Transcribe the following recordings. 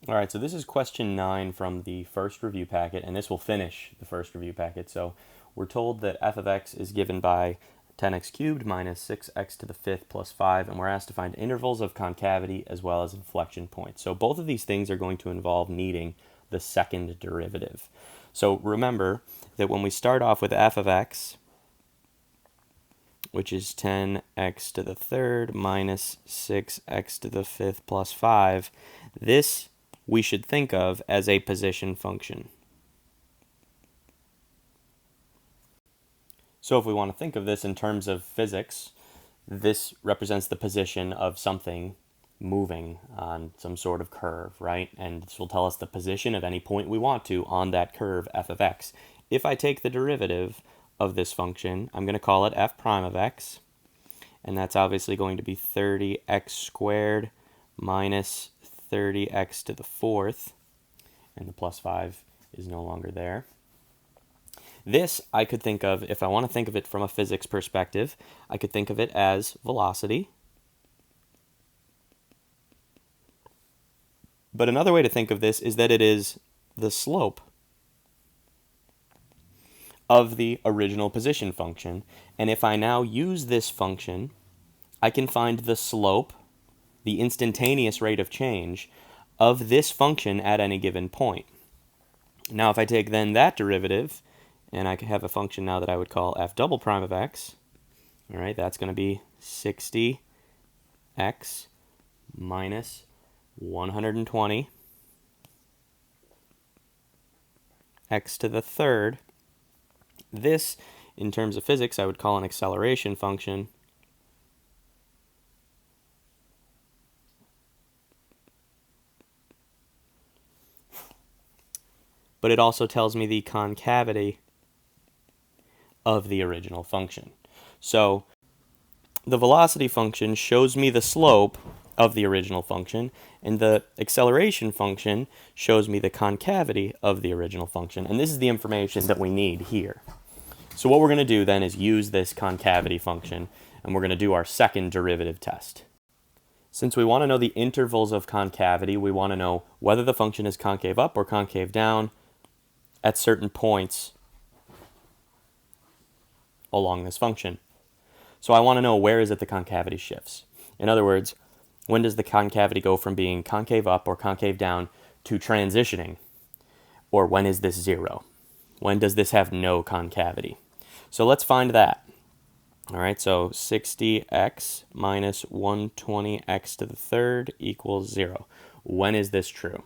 All right, so this is question 9 from the first review packet, and this will finish the first review packet. So we're told that f of x is given by 10x cubed minus 6x to the fifth plus 5, and we're asked to find intervals of concavity as well as inflection points. So both of these things are going to involve needing the second derivative. So remember that when we start off with f of x, which is 10x to the third minus 6x to the fifth plus 5, this we should think of as a position function. So if we want to think of this in terms of physics, this represents the position of something moving on some sort of curve, right? And this will tell us the position of any point we want to on that curve f of x. If I take the derivative of this function, I'm going to call it f prime of x, and that's obviously going to be 30x squared minus 30x to the fourth, and the plus 5 is no longer there. This I could think of, if I want to think of it from a physics perspective, I could think of it as velocity. But another way to think of this is that it is the slope of the original position function. And if I now use this function, I can find the slope, the instantaneous rate of change of this function at any given point. Now if I take then that derivative, and I have a function now that I would call f double prime of x, all right, that's going to be 60x minus 120 x to the third. This, in terms of physics, I would call an acceleration function. But it also tells me the concavity of the original function. So the velocity function shows me the slope of the original function, and the acceleration function shows me the concavity of the original function. And this is the information that we need here. So what we're going to do then is use this concavity function, and we're going to do our second derivative test. Since we want to know the intervals of concavity, we want to know whether the function is concave up or concave down at certain points along this function. So I want to know where is it the concavity shifts. In other words, when does the concavity go from being concave up or concave down to transitioning? Or when is this 0? When does this have no concavity? So let's find that. All right, so 60x minus 120x to the third equals 0. When is this true?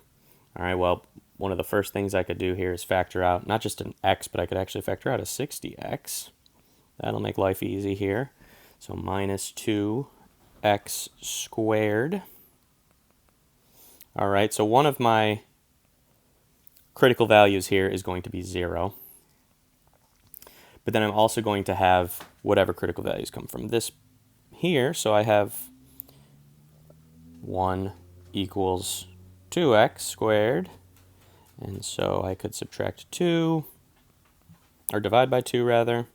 All right, well, one of the first things I could do here is factor out not just an x, but I could actually factor out a 60x. That'll make life easy here. So minus 2x squared. All right, so one of my critical values here is going to be 0. But then I'm also going to have whatever critical values come from this here. So I have 1 equals 2x squared. And so I could subtract 2, or divide by 2 rather.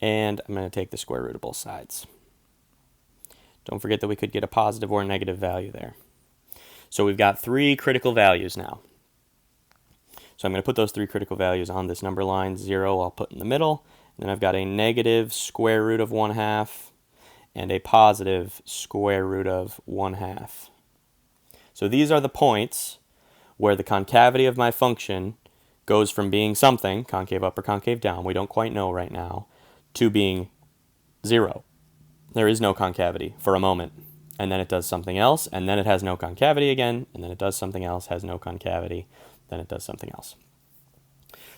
And I'm going to take the square root of both sides. Don't forget that we could get a positive or a negative value there. So we've got 3 critical values now. So I'm going to put those 3 critical values on this number line. 0 I'll put in the middle. And then I've got a negative square root of 1/2 and a positive square root of 1/2. So these are the points where the concavity of my function goes from being something, concave up or concave down, we don't quite know right now, to being 0. There is no concavity for a moment. And then it does something else, and then it has no concavity again, and then it does something else, has no concavity, then it does something else.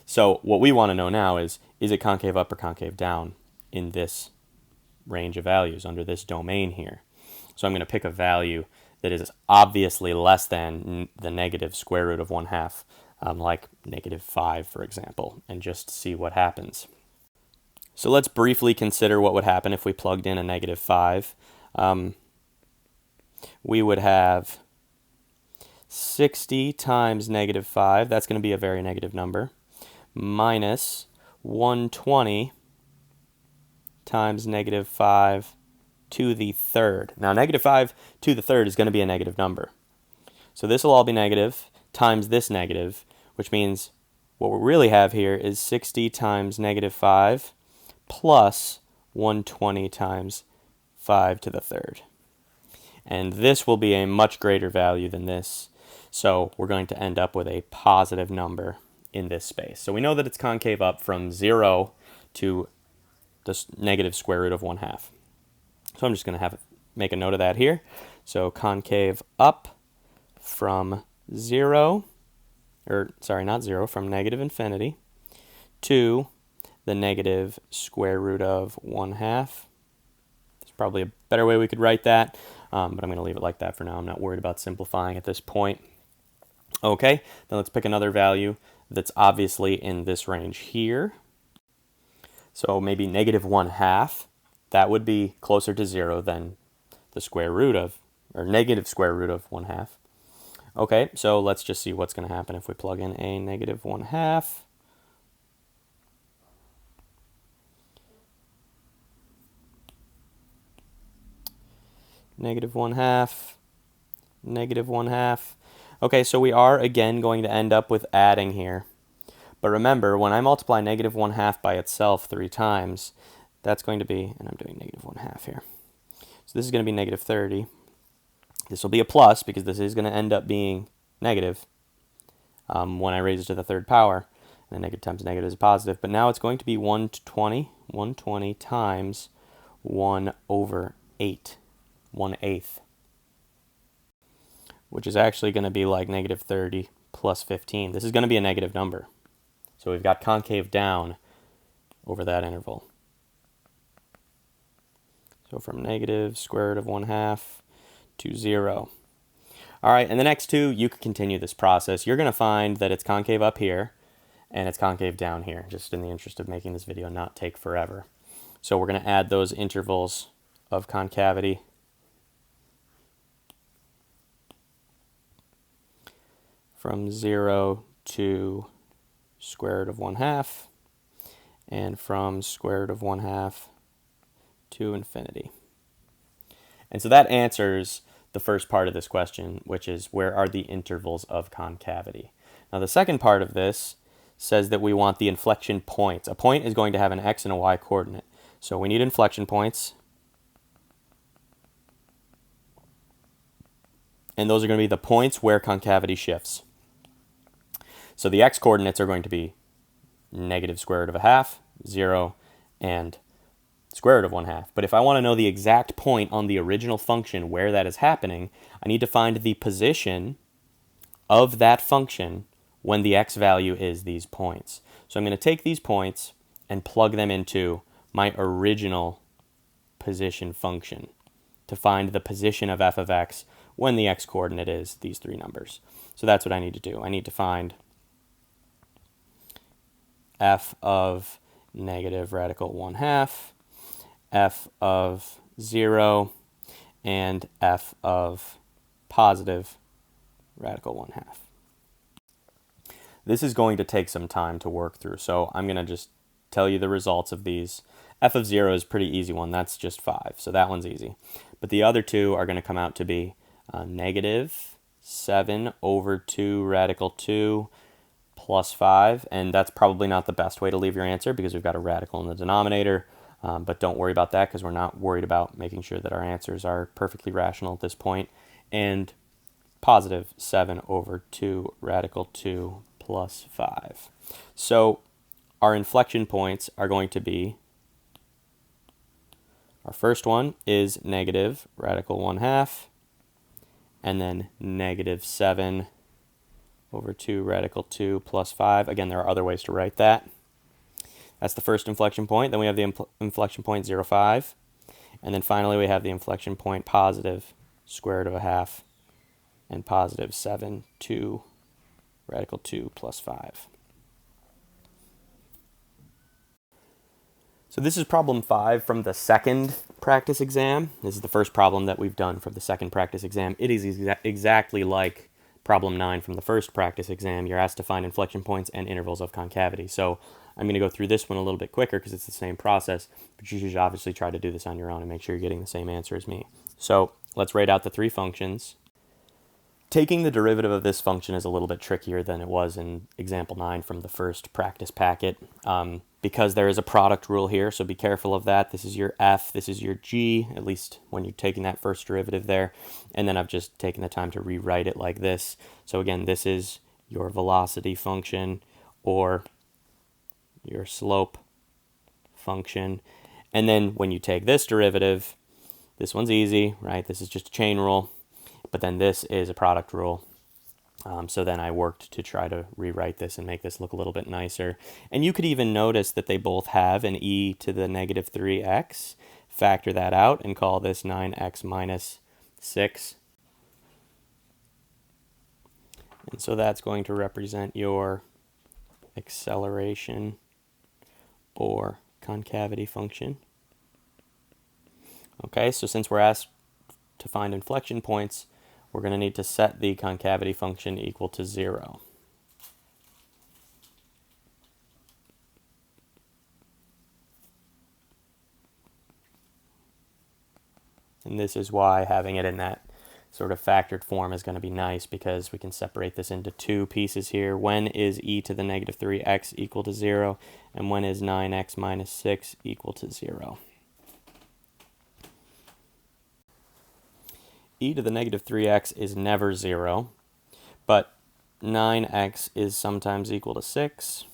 So what we want to know now is it concave up or concave down in this range of values under this domain here? So I'm going to pick a value that is obviously less than the negative square root of 1/2, like negative 5, for example, and just see what happens. So let's briefly consider what would happen if we plugged in a negative 5. We would have 60 times negative 5, that's going to be a very negative number, minus 120 times negative 5 to the third. Now, negative 5 to the third is going to be a negative number. So this will all be negative times this negative, which means what we really have here is 60 times negative 5 plus 120 times 5 to the third. And this will be a much greater value than this. So we're going to end up with a positive number in this space. So we know that it's concave up from 0 to the negative square root of 1/2. So I'm just going to make a note of that here. So concave up from 0, or sorry, not 0, from negative infinity to the negative square root of 1/2. There's probably a better way we could write that, but I'm going to leave it like that for now. I'm not worried about simplifying at this point. Okay, then let's pick another value that's obviously in this range here. So maybe negative 1/2. That would be closer to 0 than the square root of, or negative square root of 1/2. Okay, so let's just see what's going to happen if we plug in a negative 1/2. Negative 1/2, negative 1/2. Okay, so we are again going to end up with adding here. But remember, when I multiply negative 1/2 by itself 3 times, that's going to be, and I'm doing negative 1/2 here. So this is going to be negative 30. This will be a plus because this is going to end up being negative when I raise it to the third power. And negative times negative is positive. But now it's going to be 120 times 1/8, 1/8. Which is actually going to be like negative 30 plus 15. This is going to be a negative number. So we've got concave down over that interval. So from negative square root of 1/2 to 0. All right, and the next two, you could continue this process. You're going to find that it's concave up here and it's concave down here, just in the interest of making this video not take forever. So we're going to add those intervals of concavity. From 0 to square root of 1/2, and from square root of 1/2 to infinity. And so that answers the first part of this question, which is where are the intervals of concavity? Now the second part of this says that we want the inflection points. A point is going to have an x and a y coordinate. So we need inflection points. And those are going to be the points where concavity shifts. So the x coordinates are going to be negative square root of 1/2, 0, and square root of 1/2. But if I want to know the exact point on the original function where that is happening, I need to find the position of that function when the x value is these points. So I'm going to take these points and plug them into my original position function to find the position of f of x when the x coordinate is these three numbers. So that's what I need to do. I need to find f of negative radical 1/2, f of 0, and f of positive radical 1/2. This is going to take some time to work through, so I'm going to just tell you the results of these. F of 0 is a pretty easy one. That's just 5, so that one's easy. But the other two are going to come out to be negative 7 over 2 radical 2 plus 5, and that's probably not the best way to leave your answer because we've got a radical in the denominator, but don't worry about that because we're not worried about making sure that our answers are perfectly rational at this point. And positive 7 over 2 radical 2 plus 5. So our inflection points are going to be, our first one is negative radical 1/2, and then negative 7 over 2 radical 2 plus 5. Again, there are other ways to write that. That's the first inflection point. Then we have the inflection point 0, 5. And then finally we have the inflection point positive square root of 1/2 and positive 7, 2 radical 2 plus 5. So this is problem 5 from the second practice exam. This is the first problem that we've done from the second practice exam. It is exactly like problem 9 from the first practice exam. You're asked to find inflection points and intervals of concavity. So I'm going to go through this one a little bit quicker because it's the same process, but you should obviously try to do this on your own and make sure you're getting the same answer as me. So let's write out the three functions. Taking the derivative of this function is a little bit trickier than it was in example 9 from the first practice packet because there is a product rule here, so be careful of that. This is your f, this is your g, at least when you're taking that first derivative there. And then I've just taken the time to rewrite it like this. So again, this is your velocity function or your slope function. And then when you take this derivative, this one's easy, right? This is just a chain rule. But then this is a product rule. So then I worked to try to rewrite this and make this look a little bit nicer. And you could even notice that they both have an e to the negative 3x. Factor that out and call this 9x minus 6. And so that's going to represent your acceleration or concavity function. Okay, so since we're asked to find inflection points, we're going to need to set the concavity function equal to 0. And this is why having it in that sort of factored form is going to be nice, because we can separate this into two pieces here. When is e to the negative 3x equal to 0? And when is 9x minus 6 equal to 0? E to the negative 3x is never 0, but 9x is sometimes equal to 6,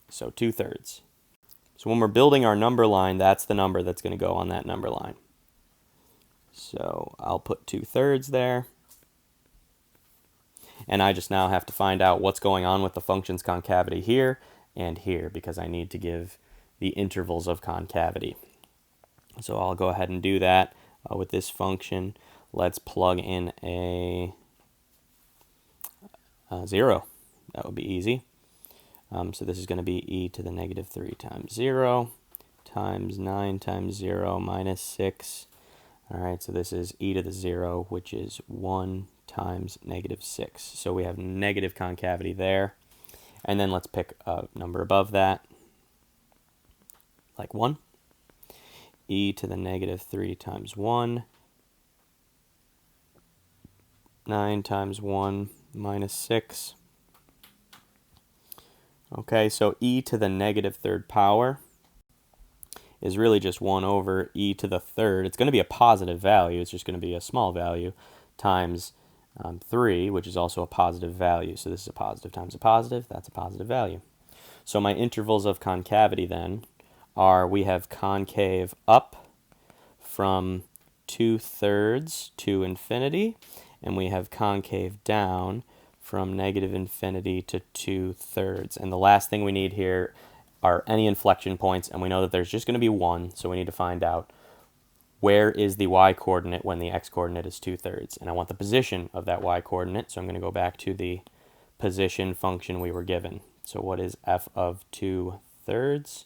so 2/3. So when we're building our number line, that's the number that's going to go on that number line. So I'll put 2/3 there. And I just now have to find out what's going on with the function's concavity here and here, because I need to give the intervals of concavity. So I'll go ahead and do that with this function. Let's plug in a 0. That would be easy. So this is going to be e to the negative 3 times 0 times 9 times 0 minus 6. All right, so this is e to the 0, which is 1 times negative 6. So we have negative concavity there. And then let's pick a number above that, like 1. E to the negative 3 times 1. 9 times 1 minus 6. Okay, so e to the negative 3rd power is really just 1 over e to the 3rd. It's going to be a positive value. It's just going to be a small value times 3, which is also a positive value. So this is a positive times a positive. That's a positive value. So my intervals of concavity then are, we have concave up from 2/3 to infinity, and we have concave down from negative infinity to 2/3. And the last thing we need here are any inflection points, and we know that there's just going to be one, so we need to find out where is the y-coordinate when the x-coordinate is 2/3. And I want the position of that y-coordinate, so I'm going to go back to the position function we were given. So what is f of 2/3?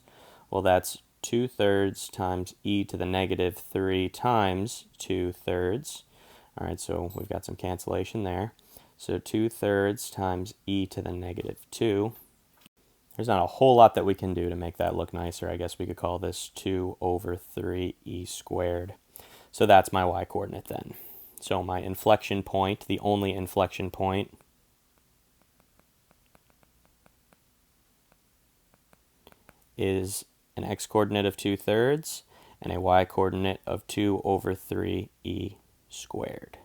Well, that's 2/3 times e to the negative 3 times 2/3. All right, so we've got some cancellation there. So 2/3 times e to the negative 2. There's not a whole lot that we can do to make that look nicer. I guess we could call this 2 over 3e squared. So that's my y-coordinate then. So my inflection point, the only inflection point, is an x-coordinate of 2/3 and a y-coordinate of 2 over 3e squared.